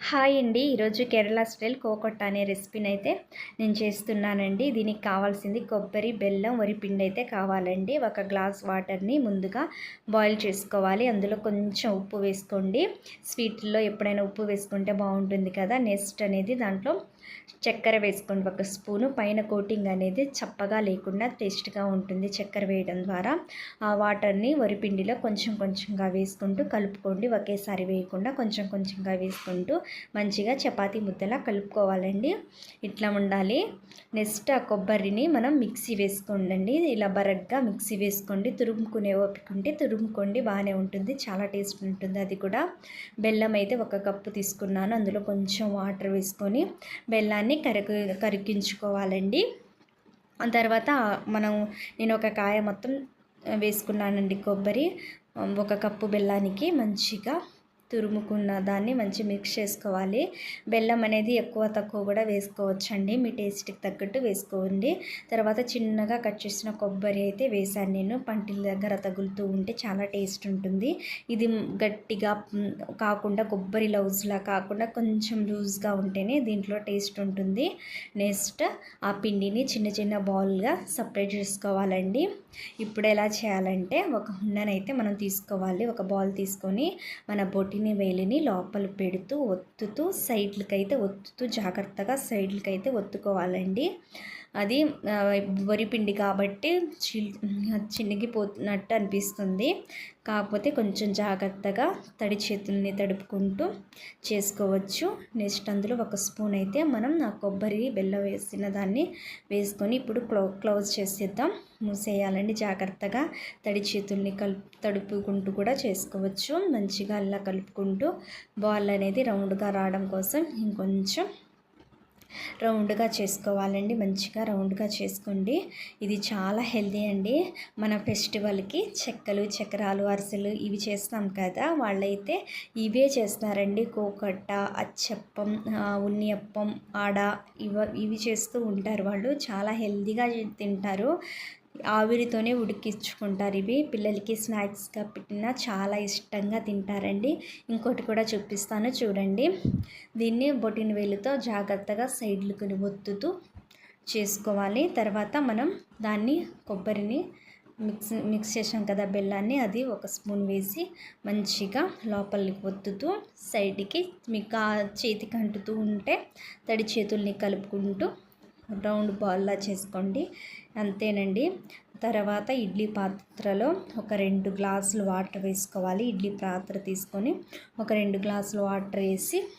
Hi అండి. ఈరోజు Kerala style కోకొట్ట అనే రెసిపీని అయితే నేను చేస్తున్నానండి. దీనికి కావాల్సింది కొబ్బరి, బెల్లం, వరిపిండి అయితే కావాలండి. ఒక గ్లాస్ వాటర్ని ముందుగా బాయిల్ చేసుకోవాలి. అందులో కొంచెం ఉప్పు వేసుకోండి. స్వీట్లో ఎప్పుడైనా ఉప్పు వేసుకుంటే బాగుంటుంది కదా. నెక్స్ట్ అనేది దాంట్లో చక్కెర వేసుకోండి, ఒక స్పూను. పైన కోటింగ్ అనేది చప్పగా లేకుండా టేస్ట్గా ఉంటుంది చక్కెర వేయడం ద్వారా. ఆ వాటర్ని వరిపిండిలో కొంచెం కొంచెంగా వేసుకుంటూ కలుపుకోండి. ఒకేసారి వేయకుండా కొంచెం కొంచెంగా వేసుకుంటూ మంచిగా చపాతీ ముద్దలా కలుపుకోవాలండి. ఇట్లా ఉండాలి. నెక్స్ట్ ఆ కొబ్బరిని మనం మిక్సీ వేసుకోండి. ఇలా బరగ్గా మిక్సీ వేసుకోండి. తురుముకునే ఓపిక ఉంటే తురుముకోండి, బాగానే ఉంటుంది, చాలా టేస్ట్ ఉంటుంది అది కూడా. బెల్లం అయితే ఒక కప్పు తీసుకున్నాను. అందులో కొంచెం వాటర్ వేసుకొని బెల్లాన్ని కరిగించుకోవాలండి. తర్వాత నేను ఒక కాయ మొత్తం వేసుకున్నానండి కొబ్బరి. ఒక కప్పు బెల్లానికి మంచిగా తురుముకున్న దాన్ని మంచి మిక్స్ చేసుకోవాలి. బెల్లం అనేది ఎక్కువ తక్కువ కూడా వేసుకోవచ్చండి, మీ టేస్ట్కి తగ్గట్టు వేసుకోండి. తర్వాత చిన్నగా కట్ చేసిన కొబ్బరి అయితే వేసాను నేను. పంటిల దగ్గర తగులుతూ ఉంటే చాలా టేస్ట్ ఉంటుంది. ఇది గట్టిగా కాకుండా కొబ్బరి లౌజ్లా కాకుండా కొంచెం లూజ్గా ఉంటేనే దీంట్లో టేస్ట్ ఉంటుంది. నెక్స్ట్ ఆ పిండిని చిన్న చిన్న బాల్గా సపరేట్ చేసుకోవాలండి. ఇప్పుడు ఎలా చేయాలంటే, ఒక ఉండనైతే మనం తీసుకోవాలి. ఒక బాల్ తీసుకొని మన బొటిని వేలిని లోపల పెడుతూ ఒత్తుతూ జాగ్రత్తగా సైడ్లకైతే ఒత్తుకోవాలండి. అది వరిపిండి కాబట్టి చినిగిపోతున్నట్టు అనిపిస్తుంది. కాకపోతే కొంచెం జాగ్రత్తగా తడి చేతుల్ని తడుపుకుంటూ చేసుకోవచ్చు. నెక్స్ట్ అందులో ఒక స్పూన్ అయితే మనం ఆ కొబ్బరి, బెల్లం వేసిన దాన్ని వేసుకొని ఇప్పుడు క్లోజ్ చేసేద్దాం. మూసేయాలండి జాగ్రత్తగా. తడి చేతుల్ని తడుపుకుంటూ కూడా చేసుకోవచ్చు. మంచిగా అలా కలుపుకుంటూ బాల్ అనేది రౌండ్గా రావడం కోసం ఇంకొంచెం రౌండ్గా చేసుకోవాలండి. మంచిగా రౌండ్గా చేసుకోండి. ఇది చాలా హెల్దీ అండి. మన ఫెస్టివల్కి చెక్కలు, చక్రాలు, అరిసెలు ఇవి చేస్తాం కదా, వాళ్ళైతే ఇవే చేస్తారండి. కోకట్ట, అచ్చప్పం, ఉన్నియప్పం, ఆడ ఇవి చేస్తూ ఉంటారు. వాళ్ళు చాలా హెల్దీగా తింటారు. ఆవిరితోనే ఉడికించుకుంటారు. ఇవి పిల్లలకి స్నాక్స్గా పెట్టినా చాలా ఇష్టంగా తింటారండి. ఇంకోటి కూడా చూపిస్తాను చూడండి. దీన్ని బొటిన వేలుతో జాగ్రత్తగా సైడ్లకు ఒత్తుతూ చేసుకోవాలి. తర్వాత మనం దాన్ని కొబ్బరిని మిక్స్ చేసాం కదా బెల్లాన్ని, అది ఒక స్పూన్ వేసి మంచిగా లోపలికి ఒత్తుతూ సైడ్కి మీకు చేతికి అంటుతూ ఉంటే తడి చేతుల్ని కలుపుకుంటూ రౌండ్ బాల్లా చేసుకోండి. అంతేనండి. తర్వాత ఇడ్లీ పాత్రలో ఒక 2 గ్లాసులు వాటర్ వేసుకోవాలి. ఇడ్లీ పాత్ర తీసుకొని ఒక 2 గ్లాసులు వాటర్ వేసి